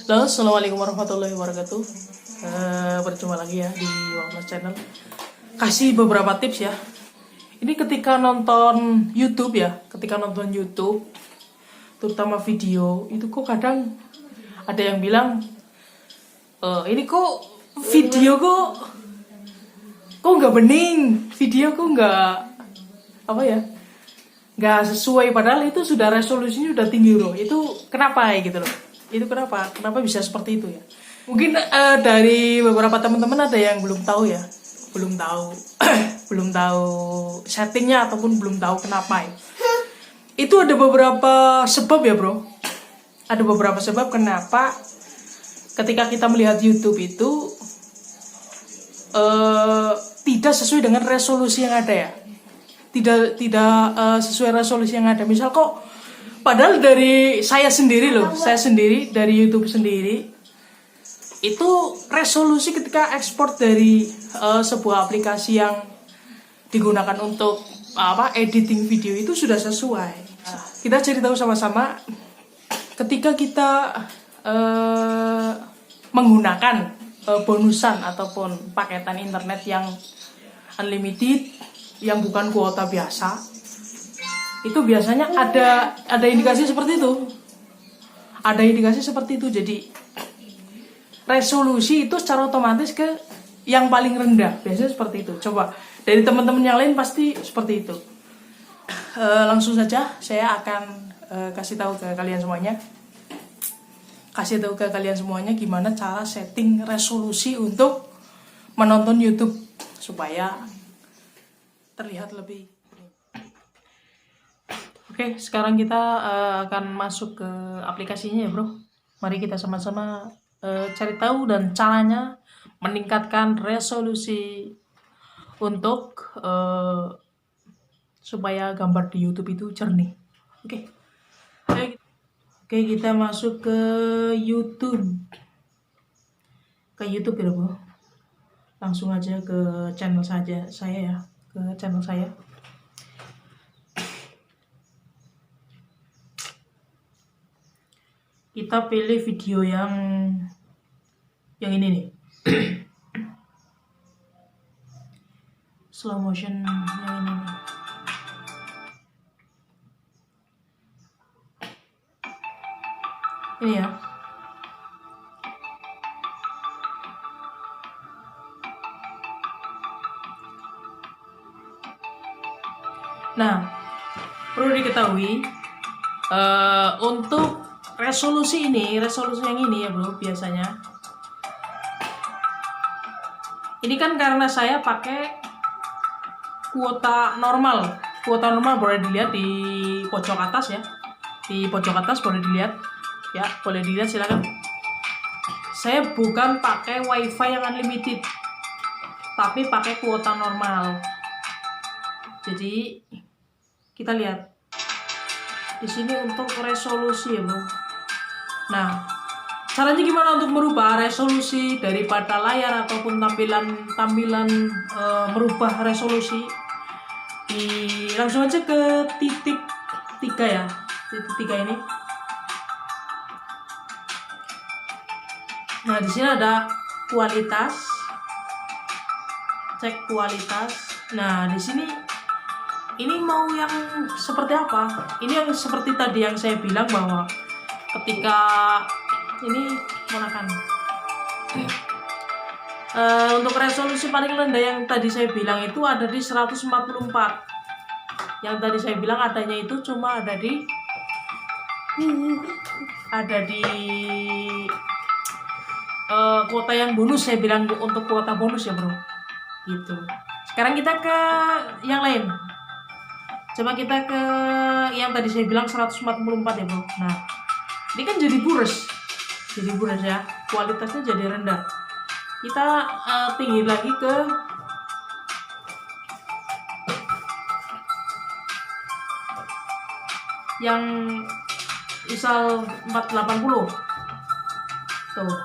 Halo, assalamualaikum warahmatullahi wabarakatuh. Berjumpa lagi ya di Wangmas Channel. Kasih beberapa tips ya. Ini ketika nonton YouTube ya, terutama video, itu kok kadang ada yang bilang, ini kok video kok nggak bening, video kok nggak sesuai, padahal itu sudah resolusinya udah tinggi loh. Itu kenapa ya gitu loh? Itu kenapa bisa seperti itu ya? Mungkin dari beberapa teman-teman ada yang belum tahu ya, belum tahu belum tahu settingnya ataupun belum tahu kenapa ya. Itu ada beberapa sebab ya bro, ada beberapa sebab kenapa ketika kita melihat YouTube itu tidak sesuai dengan resolusi yang ada ya, tidak sesuai resolusi yang ada. Misal kok padahal dari saya sendiri dari YouTube sendiri itu resolusi ketika ekspor dari sebuah aplikasi yang digunakan untuk editing video itu sudah sesuai. Kita cari tahu sama-sama ketika kita menggunakan bonusan ataupun paketan internet yang unlimited, yang bukan kuota biasa. Itu biasanya ada indikasi seperti itu. Jadi resolusi itu secara otomatis ke yang paling rendah. Biasanya seperti itu. Coba dari teman-teman yang lain pasti seperti itu. Langsung saja saya akan kasih tahu ke kalian semuanya gimana cara setting resolusi untuk menonton YouTube supaya terlihat lebih. Oke, sekarang kita akan masuk ke aplikasinya ya bro. Mari kita sama-sama cari tahu dan caranya meningkatkan resolusi untuk supaya gambar di YouTube itu jernih. Oke, kita masuk ke YouTube. Ya bro. Langsung aja ke channel saya ya, ke channel saya. Kita pilih video yang ini nih. Slow motion yang ini nih. Ini ya. Nah, perlu diketahui untuk resolusi yang ini ya bro, biasanya ini kan karena saya pakai kuota normal boleh dilihat di pojok atas ya, boleh dilihat silakan. Saya bukan pakai wifi yang unlimited, tapi pakai kuota normal. Jadi kita lihat di sini untuk resolusi ya bro. Nah, caranya gimana untuk merubah resolusi daripada layar ataupun tampilan merubah resolusi? Langsung aja ke titik 3 ya, titik 3 ini. Nah, di sini ada kualitas, cek kualitas. Nah, di sini ini mau yang seperti apa? Ini yang seperti tadi yang saya bilang bahwa ketika ini menggunakan untuk resolusi paling rendah yang tadi saya bilang itu ada di 144. Yang tadi saya bilang adanya itu cuma ada di kuota yang bonus, saya bilang untuk kuota bonus ya bro. Gitu. Sekarang kita ke yang lain. Coba kita ke yang tadi saya bilang 144 ya bro. Nah, ini kan jadi boros ya, kualitasnya jadi rendah. Kita tinggi lagi ke yang misal 480. Tuh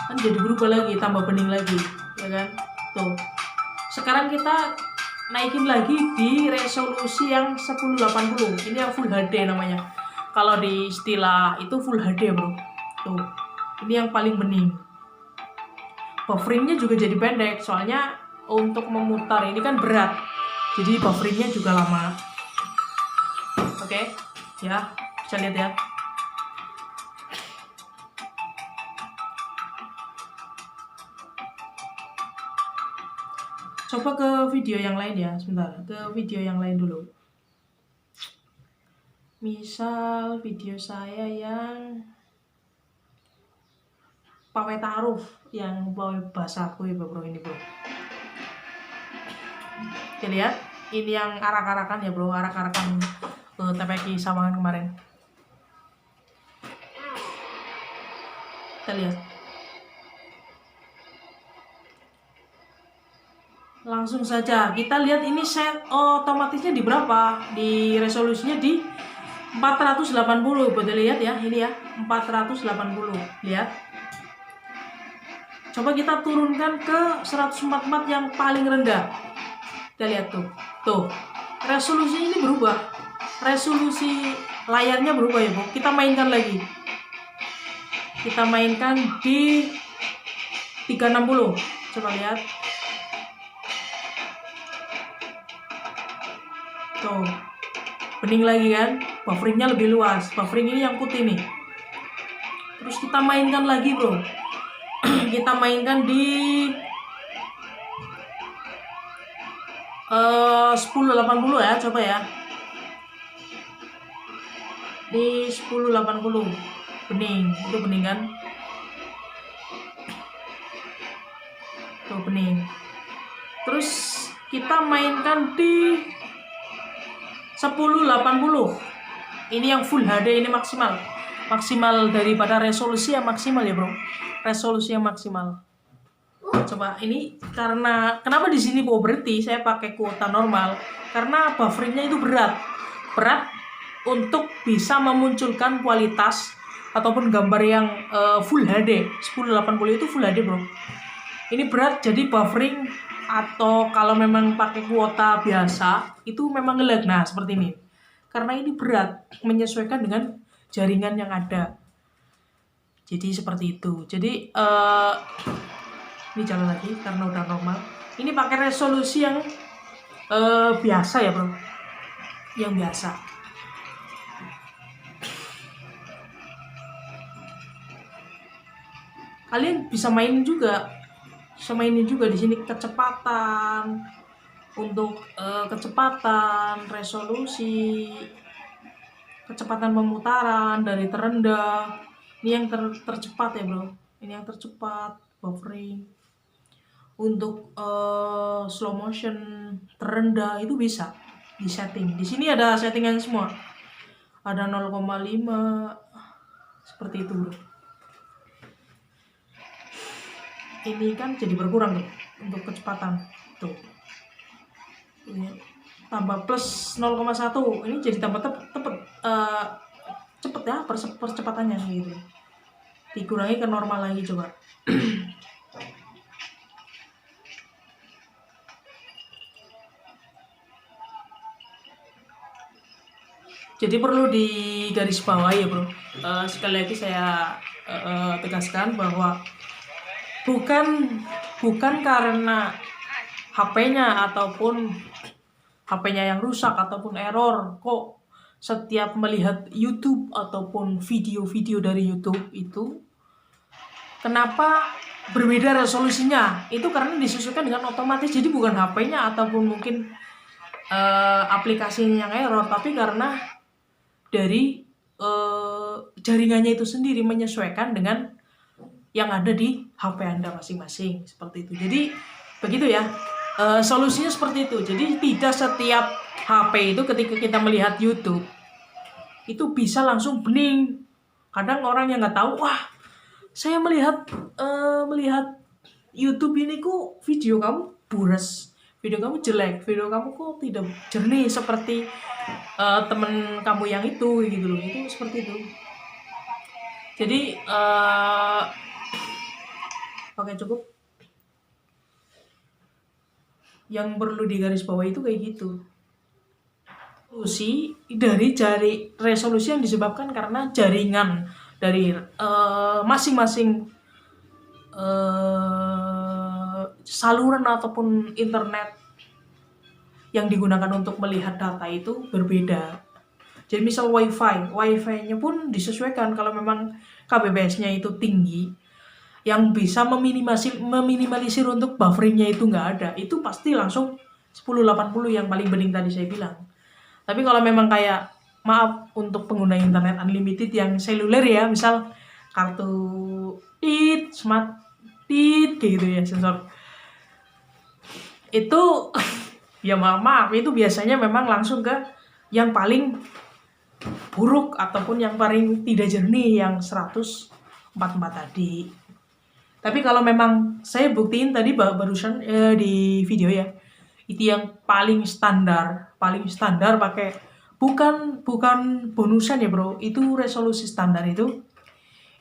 kan jadi berubah lagi, tambah bening lagi ya kan. Tuh sekarang kita naikin lagi di resolusi yang 1080. Ini yang full HD namanya. Kalau di istilah itu full HD bro. Tuh Ini yang paling bening. Bufferingnya juga jadi pendek, soalnya untuk memutar ini kan berat, jadi bufferingnya juga lama. Oke, ya bisa lihat ya. Coba ke video yang lain ya, sebentar, ke video yang lain dulu. Misal video saya yang pawai ta'aruf, yang pawai bahasaku ya bro, ini bro. Kita lihat, ini yang arak-arakan ya bro, arak-arakan TPQ Sawangan kemarin. Kita lihat. Langsung saja kita lihat ini set otomatisnya di berapa, di resolusinya di 480. Boleh lihat ya, ini ya 480. Lihat. Coba kita turunkan ke 144 yang paling rendah. Kita lihat tuh. Tuh. Resolusi ini berubah. Resolusi layarnya berubah ya, Bu. Kita mainkan lagi. Kita mainkan di 360. Coba lihat. Tuh. Bening lagi kan? Bufferingnya lebih luas. Buffering ini yang putih nih. Terus kita mainkan lagi, Bro. Kita mainkan di 1080 ya, coba ya. Di 1080 bening, itu bening kan? Tuh bening. Terus kita mainkan di 1080. Ini yang full HD, ini maksimal. Maksimal daripada resolusi yang maksimal ya, Bro. Resolusi yang maksimal. Coba ini karena kenapa di sini mau berhenti saya pakai kuota normal, karena bufferingnya itu berat untuk bisa memunculkan kualitas ataupun gambar yang full HD. 1080 itu full HD, Bro. Ini berat, jadi buffering atau kalau memang pakai kuota biasa itu memang nge-lag. Nah seperti ini, karena ini berat menyesuaikan dengan jaringan yang ada. Jadi seperti itu. Jadi ini jalan lagi karena udah normal. Ini pakai resolusi yang biasa ya, Bro. Yang biasa. Kalian bisa mainin juga. Bisa mainin juga di sini kecepatan. Untuk kecepatan, resolusi, kecepatan pemutaran dari terendah. Ini yang tercepat ya, Bro. Ini yang tercepat, buffering. Untuk slow motion terendah itu bisa di setting. Di sini ada settingan semua. Ada 0,5 seperti itu, Bro. Ini kan jadi berkurang tuh untuk kecepatan. Tuh. Ini tambah plus 0,1. Ini jadi tambah cepet ya percepatannya gitu. Dikurangi ke normal lagi coba. Jadi perlu digarisbawahi ya, Bro. Sekali lagi saya tegaskan bahwa bukan karena HP-nya ataupun HP-nya yang rusak ataupun error kok setiap melihat YouTube ataupun video-video dari YouTube itu kenapa berbeda resolusinya. Itu karena disesuaikan dengan otomatis. Jadi bukan HP-nya ataupun mungkin aplikasinya yang error, tapi karena dari jaringannya itu sendiri menyesuaikan dengan yang ada di HP Anda masing-masing. Seperti itu. Jadi begitu ya. Solusinya seperti itu. Jadi tidak setiap HP itu ketika kita melihat YouTube itu bisa langsung bening. Kadang orang yang nggak tahu, wah saya melihat YouTube ini kok video kamu buras, video kamu jelek, video kamu kok tidak jernih seperti temen kamu yang itu gitu loh. Itu seperti itu. Jadi oke cukup. Yang perlu digarisbawahi itu kayak gitu. Resolusi yang disebabkan karena jaringan dari masing-masing saluran ataupun internet yang digunakan untuk melihat data itu berbeda. Jadi misal wifi-nya pun disesuaikan. Kalau memang kbps-nya itu tinggi, yang bisa meminimalisir untuk bufferingnya itu nggak ada, itu pasti langsung 1080 yang paling bening tadi saya bilang. Tapi kalau memang kayak, maaf, untuk pengguna internet unlimited yang seluler ya, misal kartu smart kayak gitu ya, sensor itu ya maaf itu biasanya memang langsung ke yang paling buruk ataupun yang paling tidak jernih, yang 144 tadi. Tapi kalau memang saya buktiin tadi barusan di video ya, itu yang paling standar pakai bukan bonusan ya bro, itu resolusi standar itu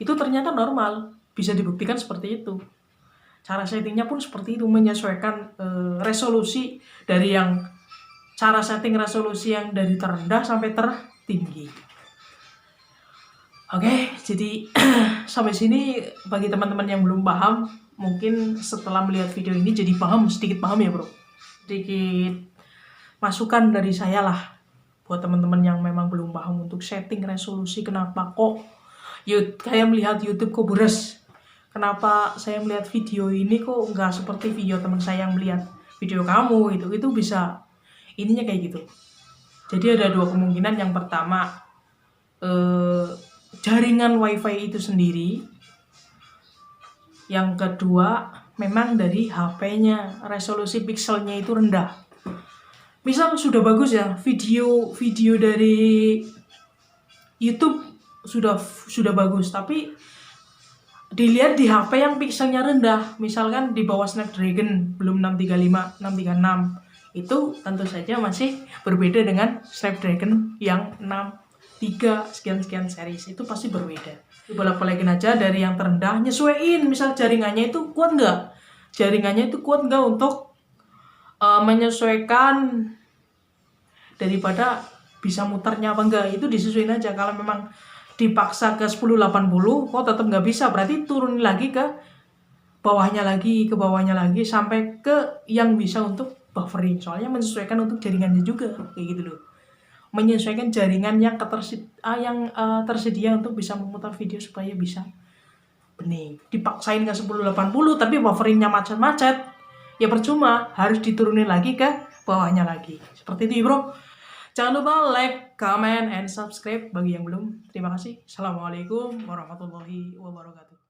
ternyata normal, bisa dibuktikan seperti itu. Cara settingnya pun seperti itu, menyesuaikan resolusi dari yang cara setting resolusi yang dari terendah sampai tertinggi. Oke, jadi sampai sini bagi teman-teman yang belum paham, mungkin setelah melihat video ini jadi sedikit paham ya bro. Sedikit masukan dari saya lah buat teman-teman yang memang belum paham untuk setting resolusi. Kenapa kok kayak melihat YouTube kok beres? Kenapa saya melihat video ini kok nggak seperti video teman saya yang melihat video kamu? Itu bisa ininya kayak gitu. Jadi ada dua kemungkinan. Yang pertama, jaringan wifi itu sendiri. Yang kedua, memang dari HP-nya, resolusi pixelnya itu rendah. Misal sudah bagus ya, video dari YouTube sudah bagus, tapi dilihat di HP yang pixelnya rendah, misalkan di bawah Snapdragon, belum 635, 636, itu tentu saja masih berbeda dengan Snapdragon yang 63 sekian series, itu pasti berbeda. Bolak-balikin aja dari yang terendah, nyesuaiin, misal jaringannya itu kuat nggak untuk menyesuaikan daripada bisa muternya apa enggak, itu disesuaikan aja. Kalau memang dipaksa ke 1080 kok tetap nggak bisa, berarti turunin lagi ke bawahnya lagi sampai ke yang bisa untuk buffering. Soalnya menyesuaikan untuk jaringannya juga kayak gitu loh, menyesuaikan jaringan yang tersedia untuk bisa memutar video supaya bisa bening. Dipaksain ke 1080 tapi bufferingnya macet-macet, ya percuma, harus diturunin lagi ke bawahnya lagi. Seperti itu bro. Jangan lupa like, comment, and subscribe bagi yang belum. Terima kasih. Assalamualaikum warahmatullahi wabarakatuh.